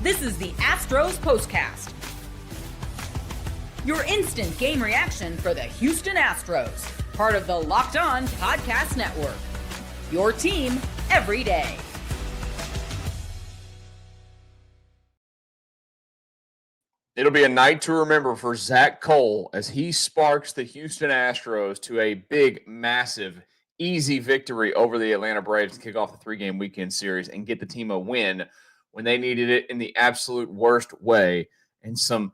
This is the Astros Postcast, your instant game reaction for the Houston Astros, part of the Locked On Podcast Network, your team every day. It'll be a night to remember for Zack Cole as he sparks the Houston Astros to a big, massive, easy victory over the Atlanta Braves to kick off the three-game weekend series and get the team a win when they needed it in the absolute worst way. And some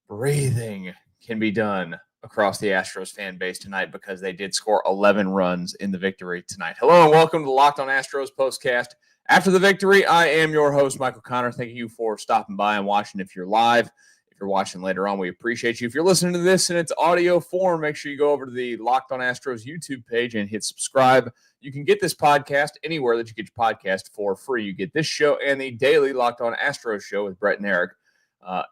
breathing can be done across the Astros fan base tonight because they did score 11 runs in the victory tonight. Hello and welcome to the Locked On Astros Postcast. After the victory, I am your host, Michael Connor. Thank you for stopping by and watching if you're live. If you're watching later on, we appreciate you. If you're listening to this in its audio form, make sure you go over to the Locked On Astros YouTube page and hit subscribe. You can get this podcast anywhere that you get your podcast for free. You get this show and the daily Locked On Astros show with Brett and Eric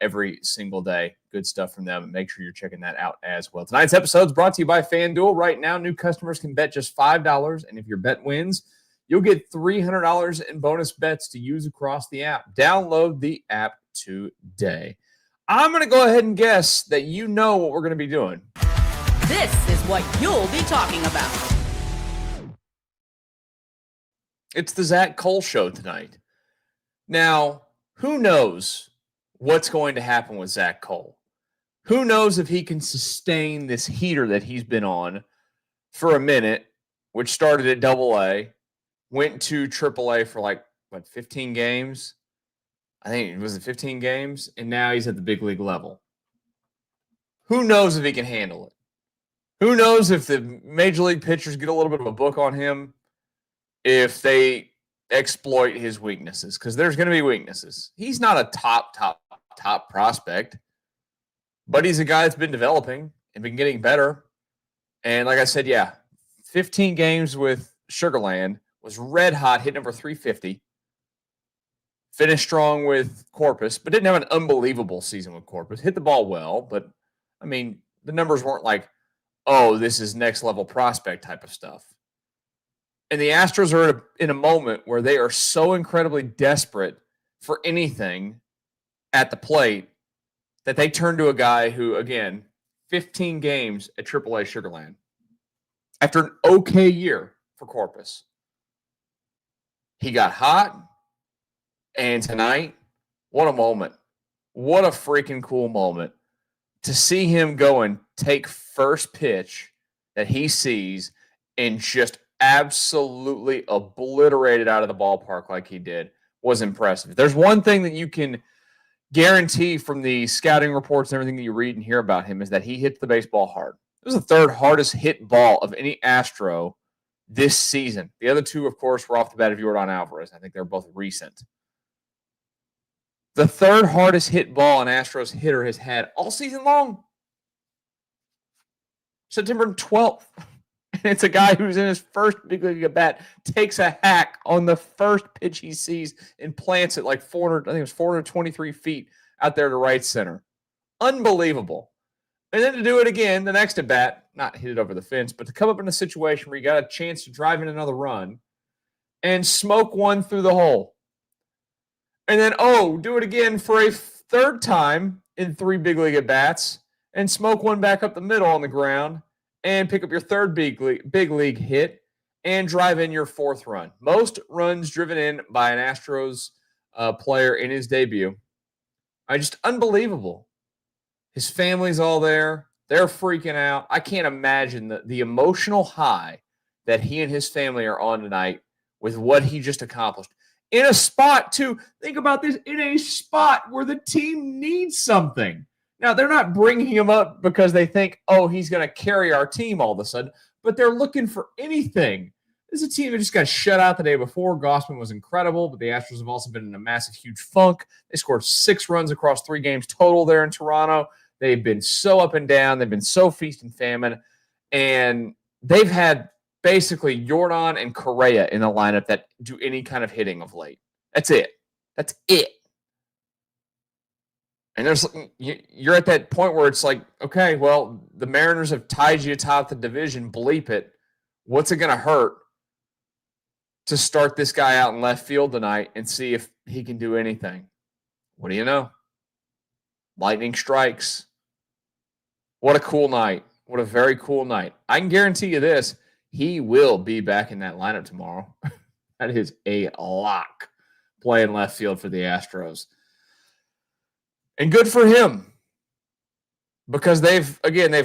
every single day. Good stuff from them. Make sure you're checking that out as well. Tonight's episode is brought to you by FanDuel. Right now, new customers can bet just $5, and if your bet wins, you'll get $300 in bonus bets to use across the app. Download the app today. I'm going to go ahead and guess that you know what we're going to be doing. This is what you'll be talking about. It's the Zack Cole show tonight. Now, who knows what's going to happen with Zack Cole? Who knows if he can sustain this heater that he's been on for a minute, which started at AA, went to AAA for 15 games? I think it was 15 games, and now he's at the big league level. Who knows if he can handle it? Who knows if the major league pitchers get a little bit of a book on him, if they exploit his weaknesses, because there's going to be weaknesses. He's not a top prospect, but he's a guy that's been developing and been getting better. And like I said, 15 games with Sugarland, was red hot, hit number 350. Finished strong with Corpus, but didn't have an unbelievable season with Corpus. Hit the ball well, but, I mean, the numbers weren't like, oh, this is next-level prospect type of stuff. And the Astros are in a moment where they are so incredibly desperate for anything at the plate that they turn to a guy who, again, 15 games at AAA Sugarland. After an okay year for Corpus. He got hot. And tonight, what a moment. What a freaking cool moment to see him go and take first pitch that he sees and just absolutely obliterate it out of the ballpark like he did was impressive. There's one thing that you can guarantee from the scouting reports and everything that you read and hear about him is that he hits the baseball hard. It was the third hardest hit ball of any Astro this season. The other two, of course, were off the bat of Yordan Alvarez. I think they're both recent. The third hardest hit ball an Astros hitter has had all season long. September 12th. And it's a guy who's in his first big league at bat, takes a hack on the first pitch he sees and plants it like 423 feet out there to right center. Unbelievable. And then to do it again, the next at bat, not hit it over the fence, but to come up in a situation where you got a chance to drive in another run and smoke one through the hole. And then, do it again for a third time in 3 big league at-bats and smoke one back up the middle on the ground and pick up your third big league hit and drive in your fourth run. Most runs driven in by an Astros player in his debut. Just unbelievable. His family's all there. They're freaking out. I can't imagine the emotional high that he and his family are on tonight with what he just accomplished. In a spot, too, think about this, in a spot where the team needs something. Now, they're not bringing him up because they think, he's going to carry our team all of a sudden, but they're looking for anything. This is a team that just got shut out the day before. Gausman was incredible, but the Astros have also been in a massive, huge funk. They scored 6 runs across 3 games total there in Toronto. They've been so up and down. They've been so feast and famine, and they've had basically Yordan and Correa in the lineup that do any kind of hitting of late. That's it. And you're at that point where it's like, okay, well, the Mariners have tied you atop the division. Bleep it. What's it going to hurt to start this guy out in left field tonight and see if he can do anything? what do you know? Lightning strikes. What a cool night. What a very cool night. I can guarantee you this. He will be back in that lineup tomorrow. That is a lock, playing left field for the Astros. And good for him, because they've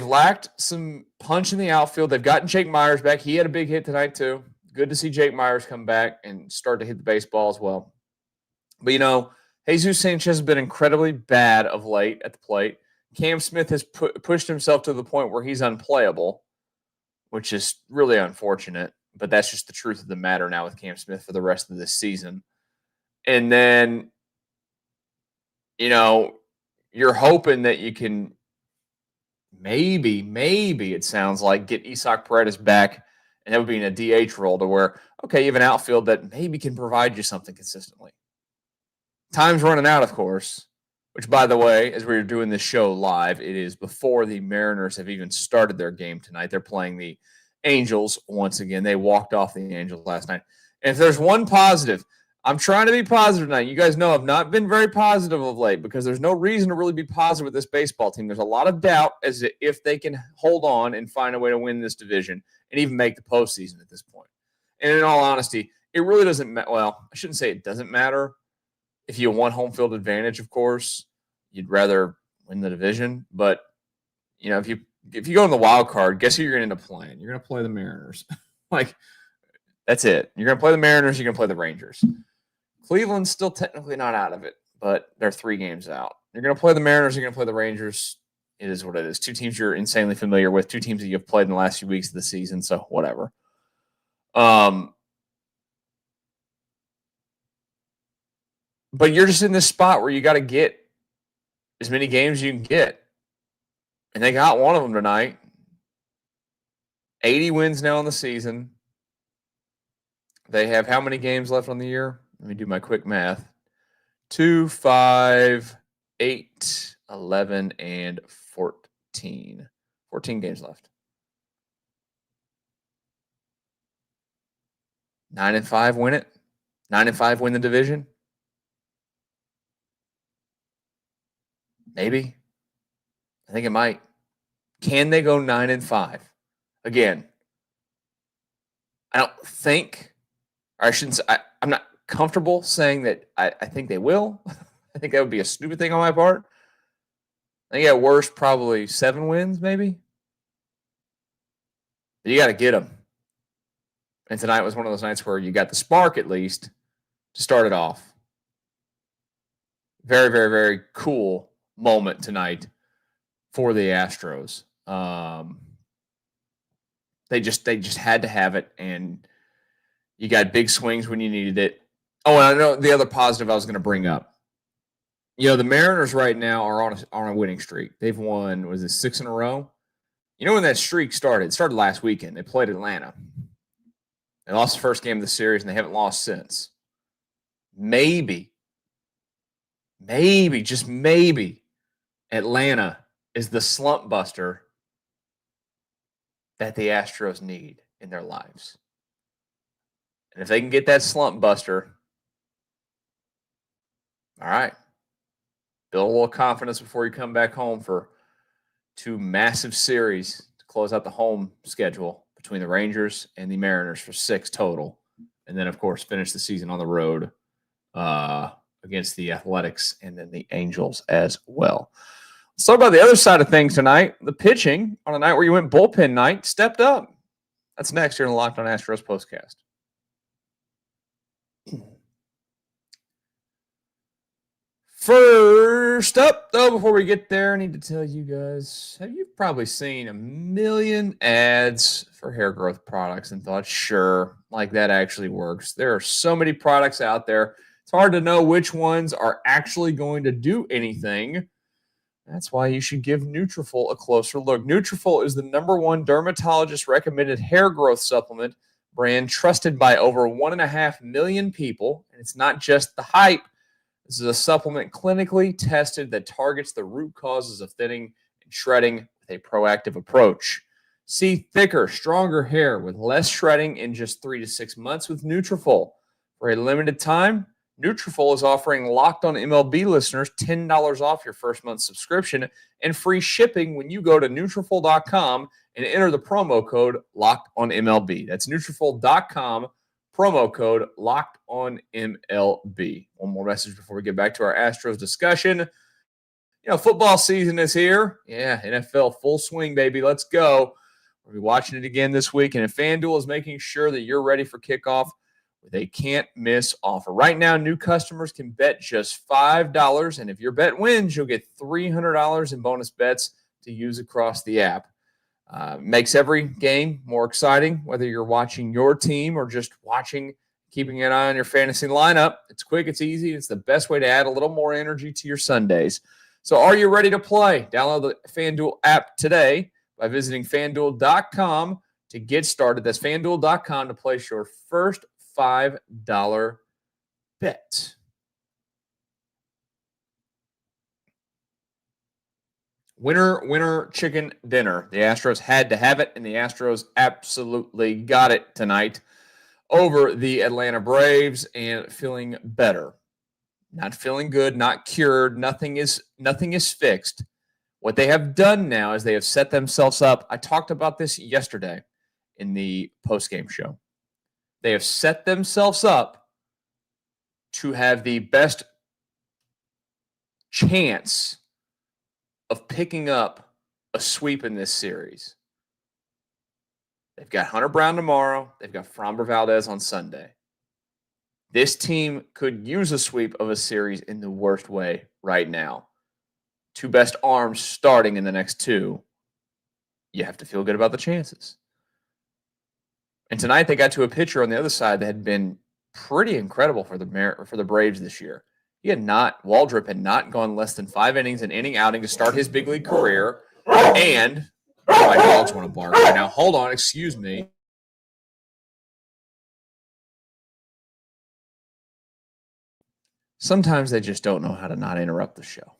lacked some punch in the outfield. They've gotten Jake Myers back. He had a big hit tonight too. Good to see Jake Myers come back and start to hit the baseball as well. But, Jesus Sanchez has been incredibly bad of late at the plate. Cam Smith has pushed himself to the point where he's unplayable, which is really unfortunate. But that's just the truth of the matter now with Cam Smith for the rest of this season. And then, you're hoping that you can maybe it sounds like, get Isaac Paredes back, and that would be in a DH role to where, okay, you have an outfield that maybe can provide you something consistently. Time's running out, of course, which, by the way, as we're doing this show live, it is before the Mariners have even started their game tonight. They're playing the Angels once again. They walked off the Angels last night. And if there's one positive, I'm trying to be positive tonight. You guys know I've not been very positive of late because there's no reason to really be positive with this baseball team. There's a lot of doubt as to if they can hold on and find a way to win this division and even make the postseason at this point. And in all honesty, it really doesn't matter. Well, I shouldn't say it doesn't matter. If you want home field advantage, of course, you'd rather win the division. But, if you go in the wild card, guess who you're going to end up playing? You're going to play the Mariners. That's it. You're going to play the Mariners. You're going to play the Rangers. Cleveland's still technically not out of it, but they're 3 games out. You're going to play the Mariners. You're going to play the Rangers. It is what it is. 2 teams you're insanely familiar with, 2 teams that you've played in the last few weeks of the season, so whatever. But you're just in this spot where you got to get as many games as you can get. And they got one of them tonight. 80 wins now in the season. They have how many games left on the year? Let me do my quick math. 2, 5, 8, 11, and 14. 14 games left. 9-5 win it. 9-5 win the division. Maybe. I think it might. Can they go 9-5? Again, I don't think, or I shouldn't say, I'm not comfortable saying that I think they will. I think that would be a stupid thing on my part. I think at worst, probably 7 wins, maybe. But you got to get them. And tonight was one of those nights where you got the spark, at least, to start it off. Very, very, very cool moment tonight for the Astros. They just had to have it, and you got big swings when you needed it. Oh, and I know the other positive I was going to bring up. The Mariners right now are on a winning streak. They've won, 6 in a row? When that streak started? It started last weekend. They played Atlanta. They lost the first game of the series, and they haven't lost since. Maybe, just maybe, Atlanta is the slump buster that the Astros need in their lives. And if they can get that slump buster, all right, build a little confidence before you come back home for 2 massive series to close out the home schedule between the Rangers and the Mariners for 6 total. And then, of course, finish the season on the road against the Athletics and then the Angels as well. Let's talk about the other side of things tonight. The pitching on a night where you went bullpen night stepped up. That's next here in the Locked On Astros Postcast. First up, though, before we get there, I need to tell you guys, you've probably seen a million ads for hair growth products and thought, sure, that actually works. There are so many products out there. It's hard to know which ones are actually going to do anything. That's why you should give Nutrafol a closer look. Nutrafol is the #1 dermatologist-recommended hair growth supplement brand trusted by over 1.5 million people. And it's not just the hype. This is a supplement clinically tested that targets the root causes of thinning and shredding with a proactive approach. See thicker, stronger hair with less shredding in just 3 to 6 months with Nutrafol. For a limited time, Nutrafol is offering Locked On MLB listeners $10 off your first month subscription and free shipping when you go to Nutrafol.com and enter the promo code Locked On MLB. That's Nutrafol.com, promo code Locked On MLB. One more message before we get back to our Astros discussion. Football season is here. Yeah, NFL full swing, baby. Let's go. We'll be watching it again this week, and FanDuel is making sure that you're ready for kickoff with a can't-miss offer. Right now, new customers can bet just $5, and if your bet wins, you'll get $300 in bonus bets to use across the app. Makes every game more exciting, whether you're watching your team or just keeping an eye on your fantasy lineup. It's quick, it's easy, it's the best way to add a little more energy to your Sundays. So are you ready to play? Download the FanDuel app today by visiting FanDuel.com to get started. That's FanDuel.com to place your first $5 bet. Winner chicken dinner. The Astros had to have it, and the Astros absolutely got it tonight over the Atlanta Braves and feeling better. Not feeling good, not cured. Nothing is fixed. What they have done now is they have set themselves up. I talked about this yesterday in the postgame show. They have set themselves up to have the best chance of picking up a sweep in this series. They've got Hunter Brown tomorrow. They've got Framber Valdez on Sunday. This team could use a sweep of a series in the worst way right now. Two best arms starting in the next two. You have to feel good about the chances. And tonight they got to a pitcher on the other side that had been pretty incredible for the Braves this year. Waldrop had not gone less than 5 innings, an inning outing to start his big league career. And my dogs want to bark right now. Hold on, excuse me. Sometimes they just don't know how to not interrupt the show.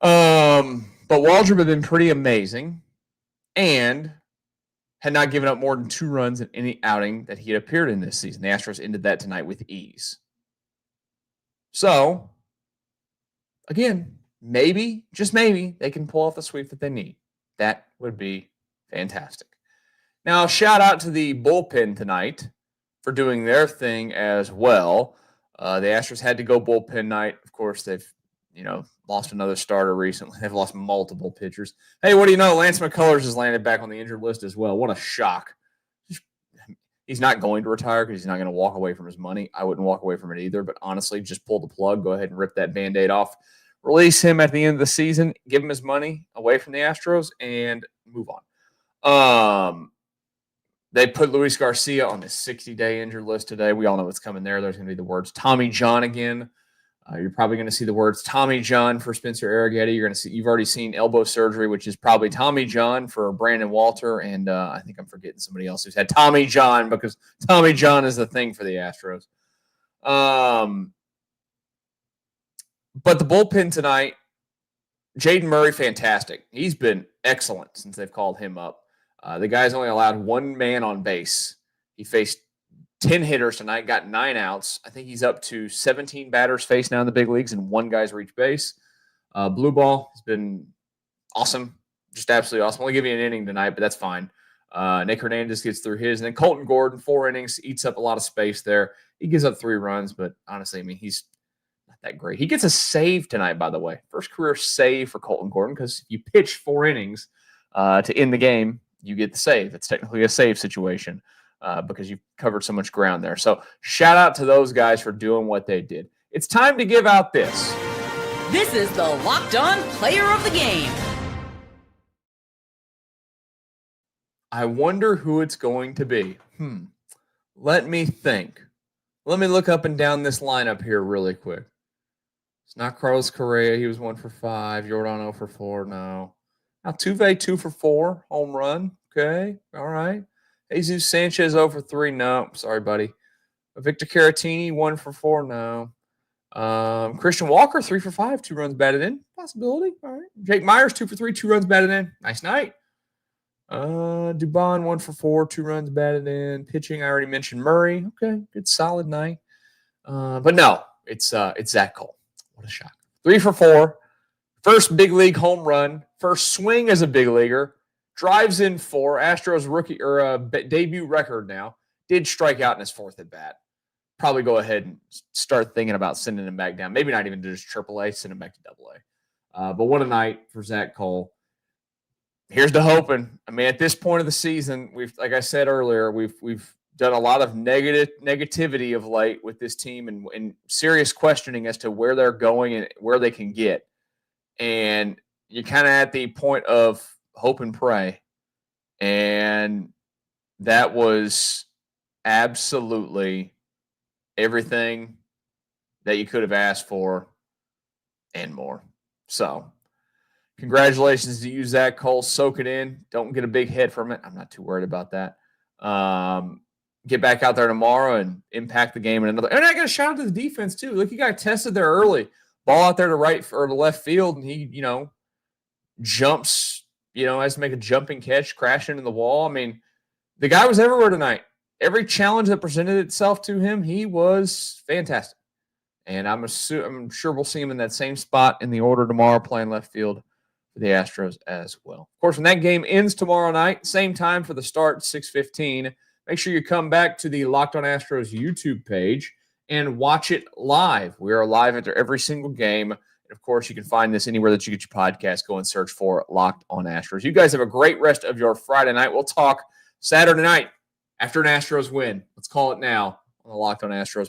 But Waldrop had been pretty amazing and had not given up more than 2 runs in any outing that he had appeared in this season. The Astros ended that tonight with ease. So, again, maybe, just maybe, they can pull off the sweep that they need. That would be fantastic. Now, shout out to the bullpen tonight for doing their thing as well. The Astros had to go bullpen night. Of course, they've, lost another starter recently. They've lost multiple pitchers. Hey, what do you know? Lance McCullers has landed back on the injured list as well. What a shock. He's not going to retire because he's not going to walk away from his money. I wouldn't walk away from it either, but honestly, just pull the plug. Go ahead and rip that Band-Aid off. Release him at the end of the season. Give him his money away from the Astros and move on. They put Luis Garcia on the 60-day injured list today. We all know what's coming there. There's going to be the words Tommy John again. You're probably going to see the words Tommy John for Spencer Arrighetti. You've already seen elbow surgery, which is probably Tommy John for Brandon Walter. And I think I'm forgetting somebody else who's had Tommy John because Tommy John is the thing for the Astros. But the bullpen tonight, Jaden Murray, fantastic. He's been excellent since they've called him up. The guy's only allowed 1 man on base. He faced 10 hitters tonight, got 9 outs. I think he's up to 17 batters faced now in the big leagues, and 1 guy's reached base. Blue ball has been awesome, just absolutely awesome. Only give you an inning tonight, but that's fine. Nick Hernandez gets through his, and then Colton Gordon, 4 innings, eats up a lot of space there. He gives up 3 runs, but honestly, he's not that great. He gets a save tonight, by the way. First career save for Colton Gordon, because if you pitch 4 innings to end the game, you get the save. It's technically a save situation. Because you've covered so much ground there. So shout out to those guys for doing what they did. It's time to give out this. This is the Locked On Player of the Game. I wonder who it's going to be. Let me think. Let me look up and down this lineup here really quick. It's not Carlos Correa. He was 1 for 5. Jordan 0 for 4. No. Altuve 2 for 4. Home run. Okay. All right. Jesus Sanchez 0 for 3. No. Sorry, buddy. Victor Caratini 1 for 4. No. Christian Walker 3 for 5. 2 runs batted in. Possibility. All right. Jake Myers 2 for 3. 2 runs batted in. Nice night. Dubon 1 for 4. 2 runs batted in. Pitching, I already mentioned Murray. Okay. Good solid night. But no, it's Zack Cole. What a shock. 3 for 4. First big league home run. First swing as a big leaguer. Drives in 4. Astros rookie or debut record now. Did strike out in his 4th at bat. Probably go ahead and start thinking about sending him back down. Maybe not even to just AAA, send him back to AA. But what a night for Zack Cole. Here's to hoping. I mean, at this point of the season, like I said earlier, we've done a lot of negativity of late with this team and serious questioning as to where they're going and where they can get. And you're kind of at the point of hope and pray. And that was absolutely everything that you could have asked for and more. So congratulations to you, Zack Cole. Soak it in. Don't get a big hit from it. I'm not too worried about that. Get back out there tomorrow and impact the game in another. And I got to shout out to the defense, too. Look, you got tested there early. Ball out there to right or to left field, and he, jumps, has to make a jumping catch, crashing into the wall. I mean, the guy was everywhere tonight. Every challenge that presented itself to him, he was fantastic. And I'm sure we'll see him in that same spot in the order tomorrow, playing left field for the Astros as well. Of course, when that game ends tomorrow night, same time for the start, 6:15, make sure you come back to the Locked On Astros YouTube page and watch it live. We are live after every single game. And of course, you can find this anywhere that you get your podcast. Go and search for Locked On Astros. You guys have a great rest of your Friday night. We'll talk Saturday night after an Astros win. Let's call it now on the Locked On Astros